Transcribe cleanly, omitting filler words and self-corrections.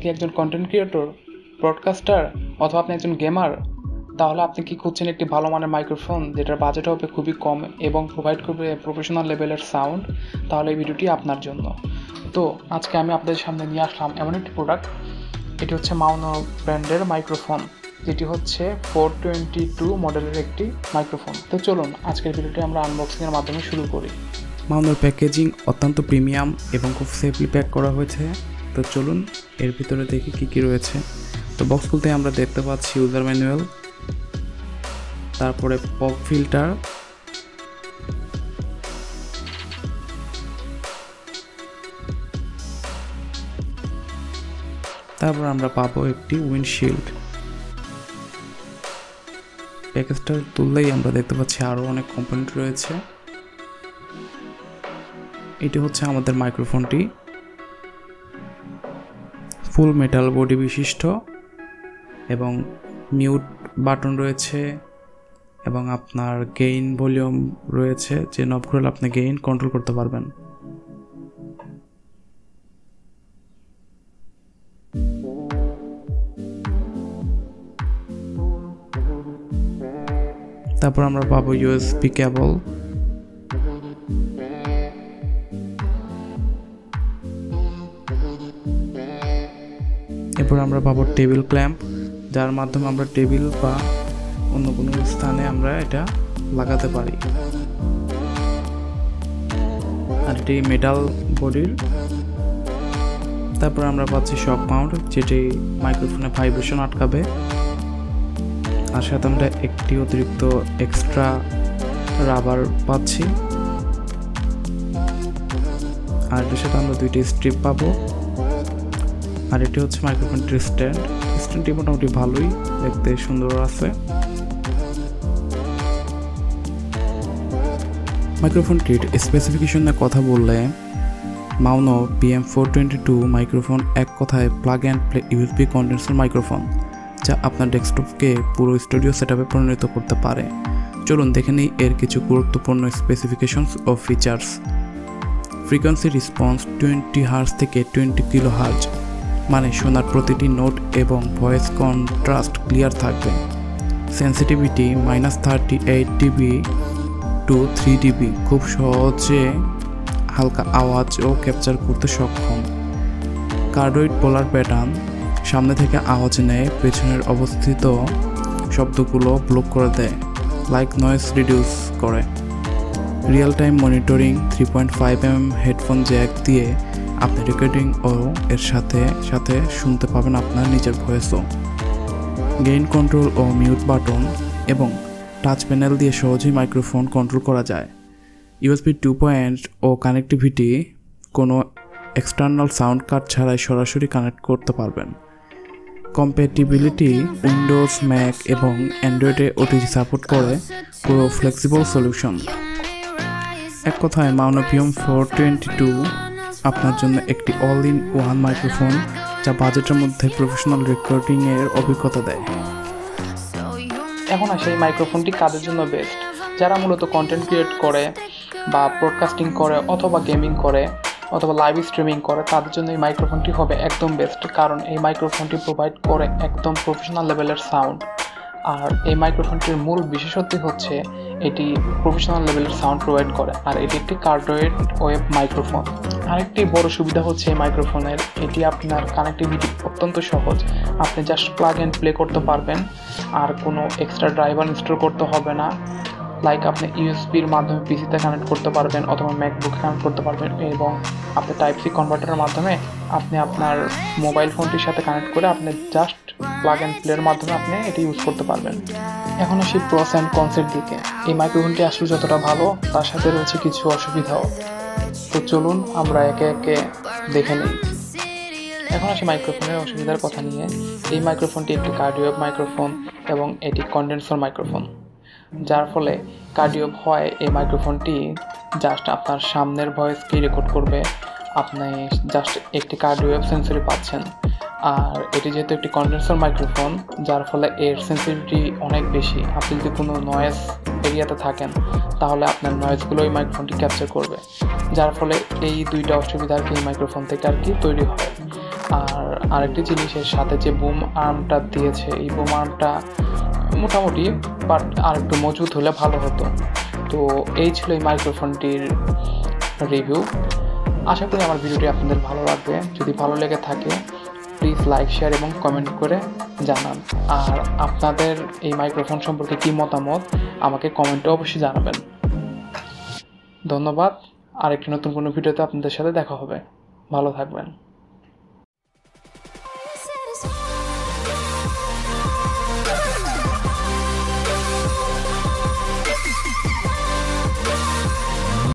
কি একজন content creator, broadcaster অথবা আপনি একজন গেমার? তাহলে আপনি কি খুঁজছেন একটি ভালো মানের মাইক্রোফোন যেটার বাজেট হবে খুবই কম এবং প্রোভাইড করবে প্রফেশনাল লেভেলের সাউন্ড? তাহলে এই ভিডিওটি আপনার জন্য। তো আজকে আমি আপনাদের সামনে নিয়ে আসলাম এমন একটি প্রোডাক্ট, এটি হচ্ছে মাউনো ব্র্যান্ডের মাইক্রোফোন, যেটি হচ্ছে 422 মডেলের একটি মাইক্রোফোন। তো চলুন আজকের ভিডিওটি আমরা আনবক্সিংয়ের মাধ্যমে শুরু করি। মাউনোর প্যাকেজিং অত্যন্ত প্রিমিয়াম এবং খুব সেফলি প্যাক করা হয়েছে। তো চলুন এর ভিতরে দেখি কী রয়েছে। তো বক্স খুলতে আমরা দেখতে পাচ্ছি ইউজার ম্যানুয়াল, তারপরে পপ ফিল্টার, তারপর আমরা পাবো একটি উইন্ডশিল্ড। প্যাকেজটা তুললেই আমরা দেখতে পাচ্ছি আরও অনেক কম্পোনেন্ট রয়েছে। এটি হচ্ছে আমাদের মাইক্রোফোনটি, ফুল মেটাল বডি বিশিষ্ট এবং মিউট বাটন রয়েছে এবং আপনার গেইন ভলিউম রয়েছে, যে নব ঘুরলে আপনি গেইন কন্ট্রোল করতে পারবেন। তারপর আমরা পাবো ইউএসবি কেবল, এরপর আমরা পাবো টেবিল ক্ল্যাম্প, যার মাধ্যমে আমরা টেবিল বা অন্য কোনো স্থানে আমরা এটা লাগাতে পারি। আর এটি মেটাল বডির। তারপর আমরা পাচ্ছি শক মাউন্ট, যেটি মাইক্রোফোনে ভাইব্রেশন আটকাবে। আর সাথে আমরা একটি অতিরিক্ত এক্সট্রা রাবার পাচ্ছি। আর এর সাথে আমরা দুইটি স্ট্রিপ পাবো। আর এটি হচ্ছে মাইক্রোফোনটির স্ট্যান্ডটি মোটামুটি ভালোই, দেখতে সুন্দর আছে। মাইক্রোফোনটির স্পেসিফিকেশনে কথা বললে মাউনো PM422 মাইক্রোফোন এক কথায় plug and play USB condenser microphone, যা আপনার ডেস্কটপকে পুরো স্টুডিও সেটআপে পরিণত করতে পারে। চলুন দেখে নিই এর কিছু গুরুত্বপূর্ণ স্পেসিফিকেশনস ও ফিচার্স। ফ্রিকোয়েন্সি রেসপন্স 20 হার্জ থেকে 20 কিলো হার্জ, মানে শোনার প্রতিটি নোট এবং ভয়েস কন্ট্রাস্ট ক্লিয়ার থাকবে। সেন্সিটিভিটি -38 dB টু 3 dB, খুব সহজে হালকা আওয়াজও ক্যাপচার করতে সক্ষম। কার্ডোইড পোলার প্যাটার্ন, সামনে থেকে আওয়াজ নেয়, পেছনের অবস্থিত শব্দগুলো ব্লক করে দেয়, লাইক নয়েজ রিডিউস করে। Real time monitoring, 3.5mm headphone Jack দিয়ে আপনি রেকর্ডিং ও এর সাথে সাথে শুনতে পাবেন আপনার নিজের ভয়েসও। গেইন কন্ট্রোল ও মিউট বাটন এবং টাচ প্যানেল দিয়ে সহজেই মাইক্রোফোন কন্ট্রোল করা যায়। USB 2.0 ও কানেক্টিভিটি, কোনো এক্সটার্নাল সাউন্ড কার্ড ছাড়াই সরাসরি কানেক্ট করতে পারবেন। কম্প্যাটিবিলিটি, উইন্ডোজ, ম্যাক এবং অ্যান্ড্রয়েডে OTG সাপোর্ট করে, পুরো ফ্লেক্সিবল সলিউশন। এক কথায় মাউনো PM422 আপনার জন্য একটি অল ইন ওয়ান মাইক্রোফোন, যা বাজেটের মধ্যে প্রফেশনাল রেকর্ডিংয়ের অভিজ্ঞতা দেয়। এখন আসে এই মাইক্রোফোনটি কাদের জন্য বেস্ট? যারা মূলত কন্টেন্ট ক্রিয়েট করে বা ব্রডকাস্টিং করে অথবা গেমিং করে অথবা লাইভ স্ট্রিমিং করে, তাদের জন্য এই মাইক্রোফোনটি হবে একদম বেস্ট, কারণ এই মাইক্রোফোনটি প্রোভাইড করে একদম প্রফেশনাল লেভেলের সাউন্ড। আর এই মাইক্রোফোনটির মূল বিশেষত্বই হচ্ছে এটি প্রফেশনাল লেভেলের সাউন্ড প্রোভাইড করে, আর এটি একটি কার্ডোয়েড ওয়েব মাইক্রোফোন। আরেকটি বড় সুবিধা হচ্ছে এই মাইক্রোফোনের, এটি আপনার কানেক্টিভিটি অত্যন্ত সহজ। আপনি জাস্ট প্লাগ অ্যান্ড প্লে করতে পারবেন, আর কোনো এক্সট্রা ড্রাইভার ইনস্টল করতে হবে না। লাইক আপনি ইউএসবির মাধ্যমে পিসিতে কানেক্ট করতে পারবেন অথবা ম্যাকবুকে কানেক্ট করতে পারবেন, এবং আপনি টাইপ-সি কনভার্টারের মাধ্যমে আপনি আপনার মোবাইল ফোনটির সাথে কানেক্ট করে আপনি জাস্ট প্লাগ অ্যান্ড প্লের মাধ্যমে আপনি এটি ইউজ করতে পারবেন। এখন আসি প্রস অ্যান্ড কনসের দিকে। এই মাইক্রোফোনটি আসলে যতটা ভালো, তার সাথে রয়েছে কিছু অসুবিধাও। তো চলুন আমরা একে একে দেখে নিই। এখন আসি মাইক্রোফোনের অসুবিধার কথা নিয়ে। এই মাইক্রোফোনটি একটি কার্ডিওয়েভ মাইক্রোফোন এবং এটি কন্ডেন্সার মাইক্রোফোন, যার ফলে কার্ডিওয়েভ হয় এই মাইক্রোফোনটি জাস্ট আপনার সামনের ভয়েসকেই রেকর্ড করবে, আপনি জাস্ট একটি কার্ডিওয়েভ সেন্সরি পাচ্ছেন। আর এটি যেহেতু একটি কন্ডেন্সার মাইক্রোফোন, যার ফলে এর সেন্সিটিভিটি অনেক বেশি। আপনি যদি কোনো নয়েজ এরিয়াতে থাকেন তাহলে আপনার নয়েজগুলো এই মাইক্রোফোনটি ক্যাপচার করবে, যার ফলে এই দুইটা অসুবিধা আর কি এই মাইক্রোফোন থেকে আর কি তৈরি হয়। আর আরেকটি জিনিসের সাথে যে বুম আর্মটা দিয়েছে, এই বুম আর্মটা মোটামুটি বাট আর একটু মজবুত হলে ভালো হতো। তো এই ছিল এই মাইক্রোফোনটির রিভিউ। আশা করি আমার ভিডিওটি আপনাদের ভালো লাগবে। যদি ভালো লেগে থাকে প্লিজ লাইক, শেয়ার এবং কমেন্ট করে জানান। আর আপনাদের এই মাইক্রোফোন সম্পর্কে কী মতামত আমাকে কমেন্টে অবশ্যই জানাবেন। ধন্যবাদ। আরেকটি নতুন কোনো ভিডিওতে আপনাদের সাথে দেখা হবে। ভালো থাকবেন।